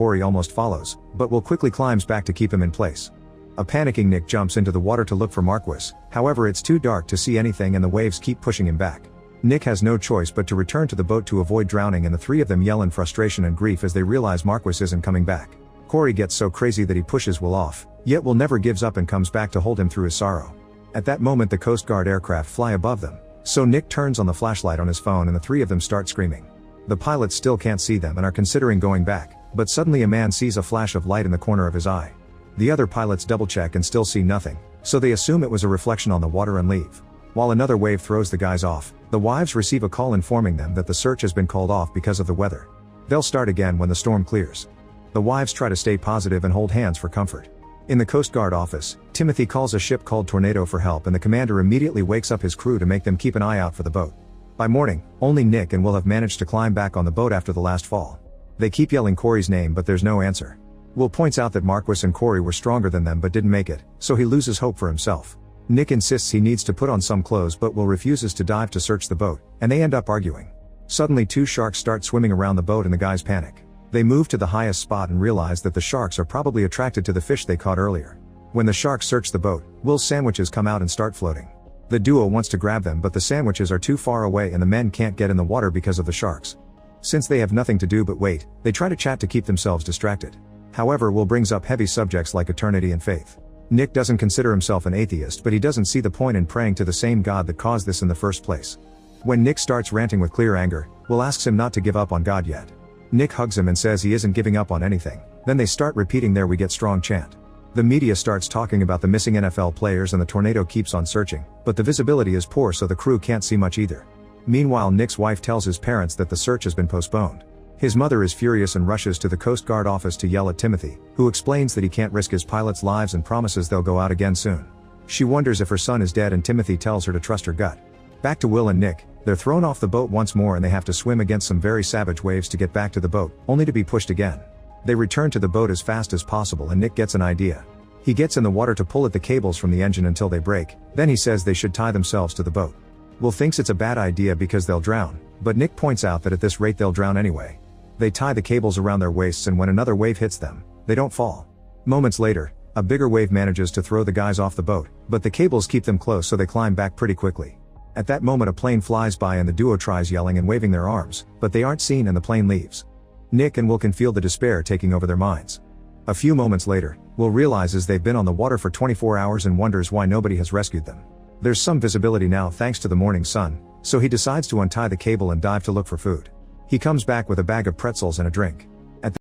Corey almost follows, but Will quickly climbs back to keep him in place. A panicking Nick jumps into the water to look for Marquis, however it's too dark to see anything and the waves keep pushing him back. Nick has no choice but to return to the boat to avoid drowning, and the three of them yell in frustration and grief as they realize Marquis isn't coming back. Corey gets so crazy that he pushes Will off, yet Will never gives up and comes back to hold him through his sorrow. At that moment the Coast Guard aircraft fly above them, so Nick turns on the flashlight on his phone and the three of them start screaming. The pilots still can't see them and are considering going back, but suddenly a man sees a flash of light in the corner of his eye. The other pilots double check and still see nothing, so they assume it was a reflection on the water and leave. While another wave throws the guys off, the wives receive a call informing them that the search has been called off because of the weather. They'll start again when the storm clears. The wives try to stay positive and hold hands for comfort. In the Coast Guard office, Timothy calls a ship called Tornado for help, and the commander immediately wakes up his crew to make them keep an eye out for the boat. By morning, only Nick and Will have managed to climb back on the boat after the last fall. They keep yelling Corey's name, but there's no answer. Will points out that Marquis and Corey were stronger than them but didn't make it, so he loses hope for himself. Nick insists he needs to put on some clothes, but Will refuses to dive to search the boat, and they end up arguing. Suddenly two sharks start swimming around the boat and the guys panic. They move to the highest spot and realize that the sharks are probably attracted to the fish they caught earlier. When the sharks search the boat, Will's sandwiches come out and start floating. The duo wants to grab them, but the sandwiches are too far away and the men can't get in the water because of the sharks. Since they have nothing to do but wait, they try to chat to keep themselves distracted. However, Will brings up heavy subjects like eternity and faith. Nick doesn't consider himself an atheist, but he doesn't see the point in praying to the same God that caused this in the first place. When Nick starts ranting with clear anger, Will asks him not to give up on God yet. Nick hugs him and says he isn't giving up on anything. Then they start repeating their "We Get Strong" chant. The media starts talking about the missing NFL players and the tornado keeps on searching, but the visibility is poor so the crew can't see much either. Meanwhile, Nick's wife tells his parents that the search has been postponed. His mother is furious and rushes to the Coast Guard office to yell at Timothy, who explains that he can't risk his pilots' lives and promises they'll go out again soon. She wonders if her son is dead and Timothy tells her to trust her gut. Back to Will and Nick, they're thrown off the boat once more and they have to swim against some very savage waves to get back to the boat, only to be pushed again. They return to the boat as fast as possible and Nick gets an idea. He gets in the water to pull at the cables from the engine until they break, then he says they should tie themselves to the boat. Will thinks it's a bad idea because they'll drown, but Nick points out that at this rate they'll drown anyway. They tie the cables around their waists and when another wave hits them, they don't fall. Moments later, a bigger wave manages to throw the guys off the boat, but the cables keep them close so they climb back pretty quickly. At that moment a plane flies by and the duo tries yelling and waving their arms, but they aren't seen and the plane leaves. Nick and Will can feel the despair taking over their minds. A few moments later, Will realizes they've been on the water for 24 hours and wonders why nobody has rescued them. There's some visibility now thanks to the morning sun, so he decides to untie the cable and dive to look for food. He comes back with a bag of pretzels and a drink.